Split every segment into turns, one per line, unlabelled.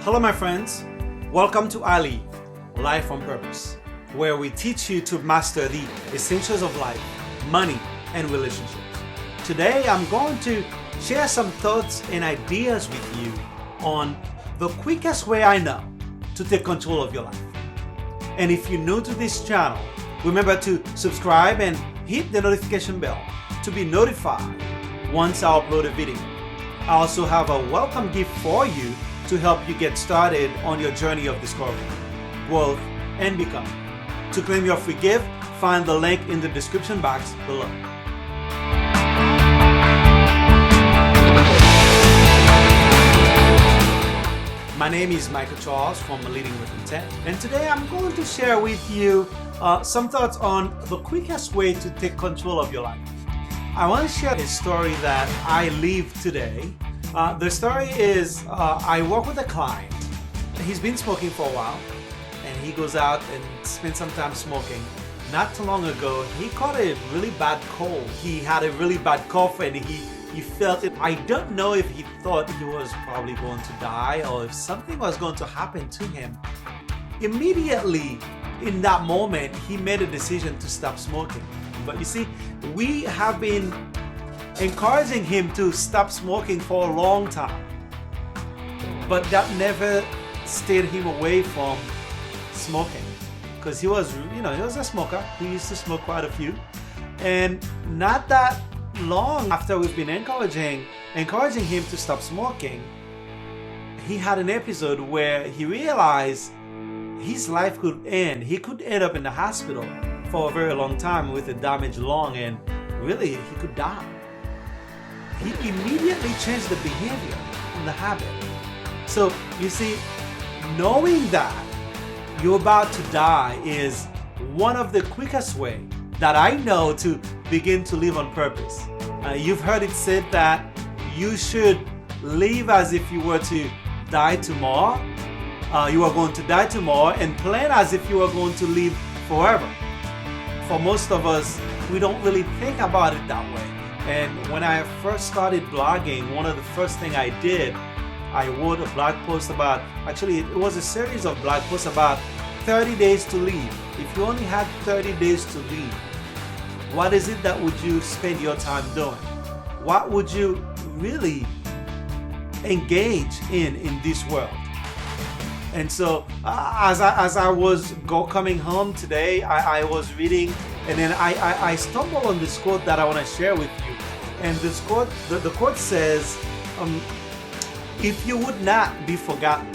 Hello my friends, welcome to iLive, Life on Purpose, where we teach you to master the essentials of life, money, and relationships. Today I'm going to share some thoughts and ideas with you on the quickest way I know to take control of your life. And if you're new to this channel, remember to subscribe and hit the notification bell to be notified once I upload a video. I also have a welcome gift for you to help you get started on your journey of discovery, growth, and becoming. To claim your free gift, find the link in the description box below. My name is Michael Charles from Leading with Intent, and today I'm going to share with you some thoughts on the quickest way to take control of your life. I want to share a story that I live today. The story is I work with a client. He's been smoking for a while, and he goes out and spends some time smoking. Not too long ago, he caught a really bad cold. He had a really bad cough, and he felt it. I don't know if he thought he was probably going to die or if something was going to happen to him. Immediately, in that moment, he made a decision to stop smoking. But you see, we have been encouraging him to stop smoking for a long time, but that never steered him away from smoking, because he was a smoker. He used to smoke quite a few, and not that long after we've been encouraging him to stop smoking, he had an episode where he realized his life could end. He could end up in the hospital for a very long time with a damaged lung, and really he could die. He immediately changed the behavior and the habit. So you see, knowing that you're about to die is one of the quickest way that I know to begin to live on purpose. You've heard it said that you should live as if you were to die tomorrow. You are going to die tomorrow, and plan as if you are going to live forever. For most of us, we don't really think about it that way. And when I first started blogging, one of the first things I did, I wrote a blog post about, actually it was a series of blog posts about 30 days to live. If you only had 30 days to live, what is it that would you spend your time doing? What would you really engage in this world? And so as I was coming home today, I was reading, and then I stumbled on this quote that I want to share with you. And this quote, the quote says, if you would not be forgotten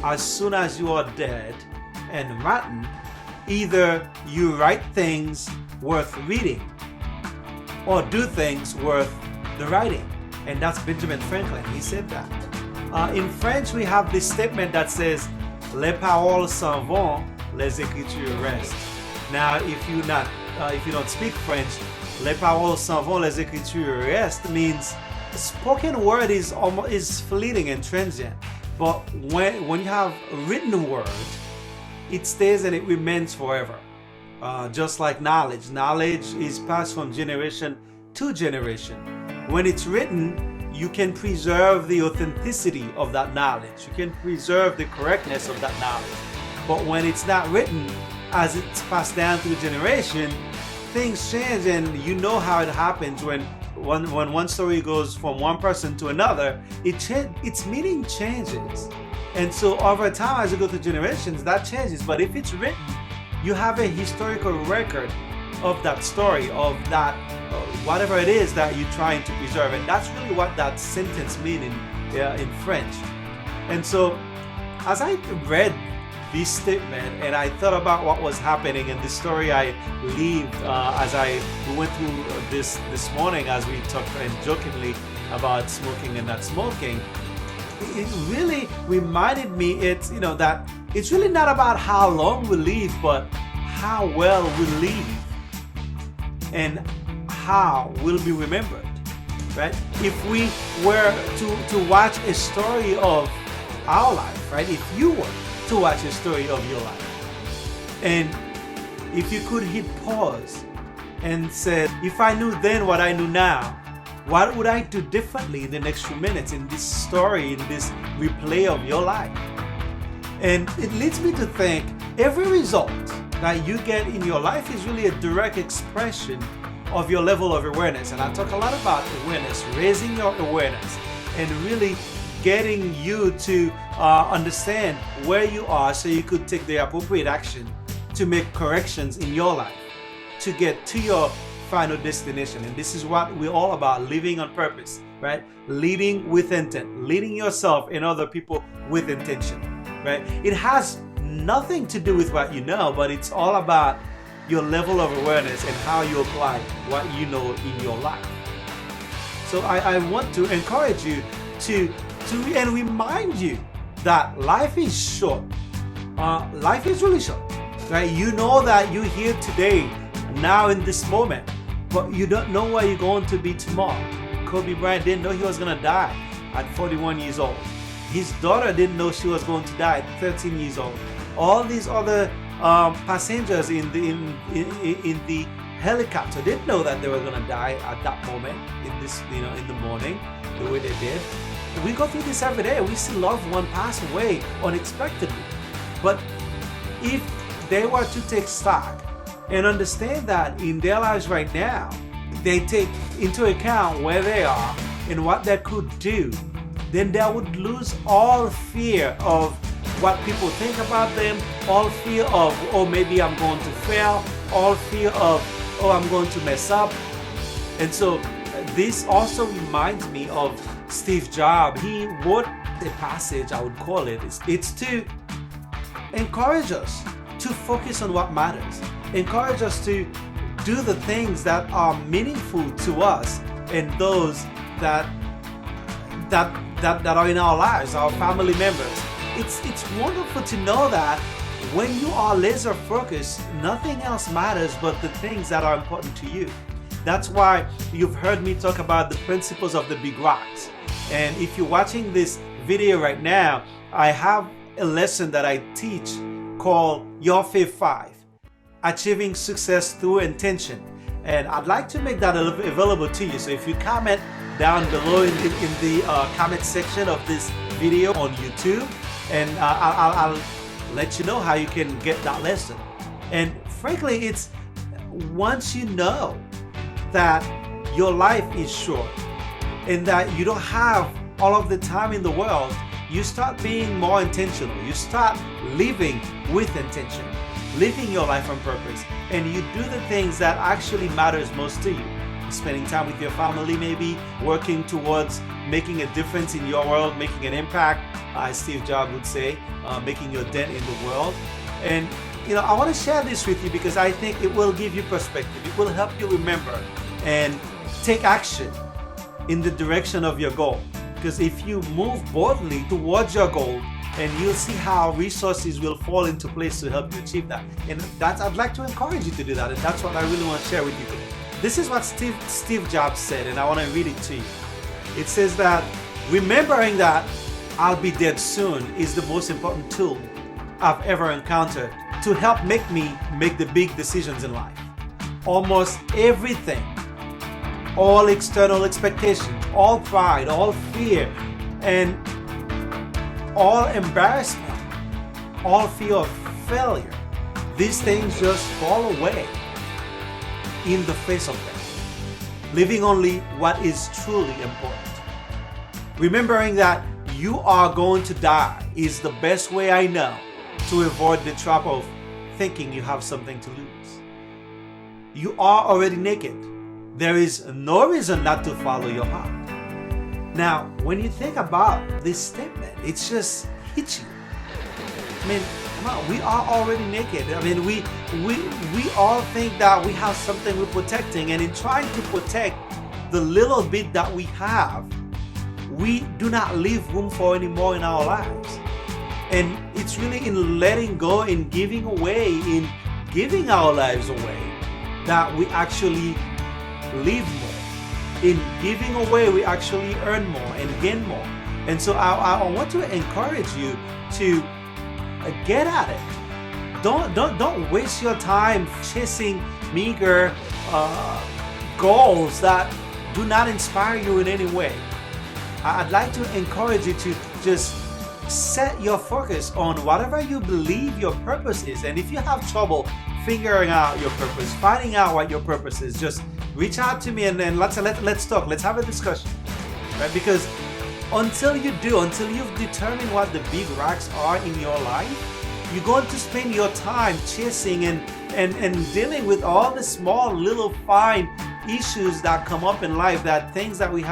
as soon as you are dead and rotten, either you write things worth reading or do things worth the writing. And that's Benjamin Franklin. He said that. In French, we have this statement that says, les paroles s'en vont, les écritures restent. Now, if you don't speak French, les paroles s'en vont, les écritures restent means spoken word is fleeting and transient. But when you have a written word, it stays and it remains forever. Just like knowledge. Knowledge is passed from generation to generation. When it's written, you can preserve the authenticity of that knowledge. You can preserve the correctness of that knowledge. But when it's not written, as it's passed down through generation, things change, and you know how it happens when one story goes from one person to another, its meaning changes. And so over time, as you go through generations, that changes. But if it's written, you have a historical record of that story, of that whatever it is that you're trying to preserve. And that's really what that sentence means in French. And so as I read this statement and I thought about what was happening in the story I lived as we went through this morning, as we talked and jokingly about smoking and not smoking, it really reminded me that it's really not about how long we live, but how well we live and how we'll be remembered, right? If we were to watch a story of our life, right? If you were to watch a story of your life, and if you could hit pause and said, if I knew then what I knew now, What would I do differently in the next few minutes in this story, in this replay of your life? And it leads me to think every result that you get in your life is really a direct expression of your level of awareness. And I talk a lot about awareness, raising your awareness, and really getting you to understand where you are so you could take the appropriate action to make corrections in your life to get to your final destination. And this is what we're all about, living on purpose, right? Leading with intent, leading yourself and other people with intention, right? It has nothing to do with what you know, but it's all about your level of awareness and how you apply what you know in your life. So I want to encourage you to and remind you that life is short. Life is really short, right? You know that you're here today, now in this moment, but you don't know where you're going to be tomorrow. Kobe Bryant didn't know he was going to die at 41 years old. His daughter didn't know she was going to die at 13 years old. All these other passengers in the helicopter didn't know that they were going to die at that moment in the morning, the way they did. We go through this every day. We see loved one pass away unexpectedly. But if they were to take stock and understand that in their lives right now, they take into account where they are and what they could do, then they would lose all fear of what people think about them, all fear of, oh, maybe I'm going to fail, all fear of, oh, I'm going to mess up. And so this also reminds me of Steve Jobs. He wrote a passage, I would call it. It's to encourage us to focus on what matters. Encourage us to do the things that are meaningful to us and those that are in our lives, our family members. It's wonderful to know that when you are laser focused, nothing else matters but the things that are important to you. That's why you've heard me talk about the principles of the big rocks. And if you're watching this video right now, I have a lesson that I teach called Your Fave 5, Achieving Success Through Intention. And I'd like to make that available to you. So if you comment down below in the comment section of this video on YouTube, and I'll let you know how you can get that lesson. And frankly, it's once you know that your life is short and that you don't have all of the time in the world, you start being more intentional. You start living with intention, living your life on purpose, and you do the things that actually matters most to you. Spending time with your family, maybe working towards making a difference in your world, making an impact, as Steve Jobs would say, making your dent in the world. And I want to share this with you because I think it will give you perspective. It will help you remember and take action in the direction of your goal. Because if you move boldly towards your goal, and you'll see how resources will fall into place to help you achieve that. And I'd like to encourage you to do that. And that's what I really want to share with you today. This is what Steve Jobs said, and I want to read it to you. It says that remembering that I'll be dead soon is the most important tool I've ever encountered to help me make the big decisions in life. Almost everything, all external expectations, all pride, all fear, and all embarrassment, all fear of failure, these things just fall away in the face of them, leaving only what is truly important. Remembering that you are going to die is the best way I know to avoid the trap of thinking you have something to lose. You are already naked. There is no reason not to follow your heart. Now, when you think about this statement, it just hits you. I mean, come on, we are already naked. I mean, we all think that we have something we're protecting, and in trying to protect the little bit that we have, we do not leave room for any more in our lives. And it's really in letting go, in giving away, in giving our lives away, that we actually live more. In giving away, we actually earn more and gain more. And so I want to encourage you to get at it. Don't waste your time chasing meager goals that do not inspire you in any way, I'd like to encourage you to just set your focus on whatever you believe your purpose is. And if you have trouble figuring out your purpose, finding out what your purpose is, just reach out to me and then let's talk. Let's have a discussion, right? Because until you do, until you've determined what the big rocks are in your life, you're going to spend your time chasing and dealing with all the small little fine issues that come up in life, that things that we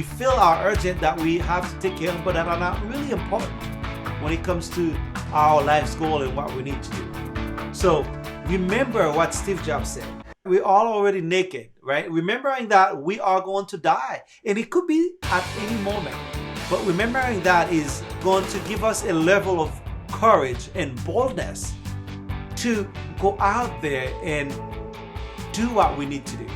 feel are urgent, that we have to take care of, but that are not really important when it comes to our life's goal and what we need to do. So remember what Steve Jobs said. We're all already naked, right? Remembering that we are going to die, and it could be at any moment. But remembering that is going to give us a level of courage and boldness to go out there and do what we need to do.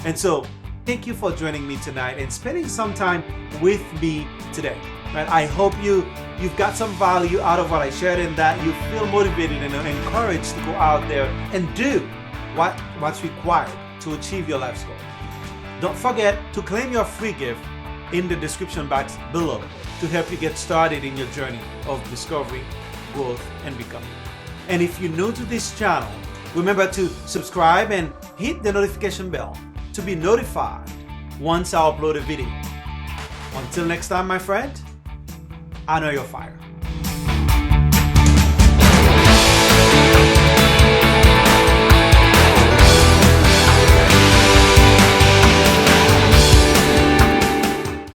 And so thank you for joining me tonight and spending some time with me today. Right? I hope you've got some value out of what I shared, and that you feel motivated and encouraged to go out there and do what's required to achieve your life's goal. Don't forget to claim your free gift in the description box below to help you get started in your journey of discovery, growth, and becoming. And if you're new to this channel, remember to subscribe and hit the notification bell to be notified once I upload a video. Until next time, my friend, I know you're fire.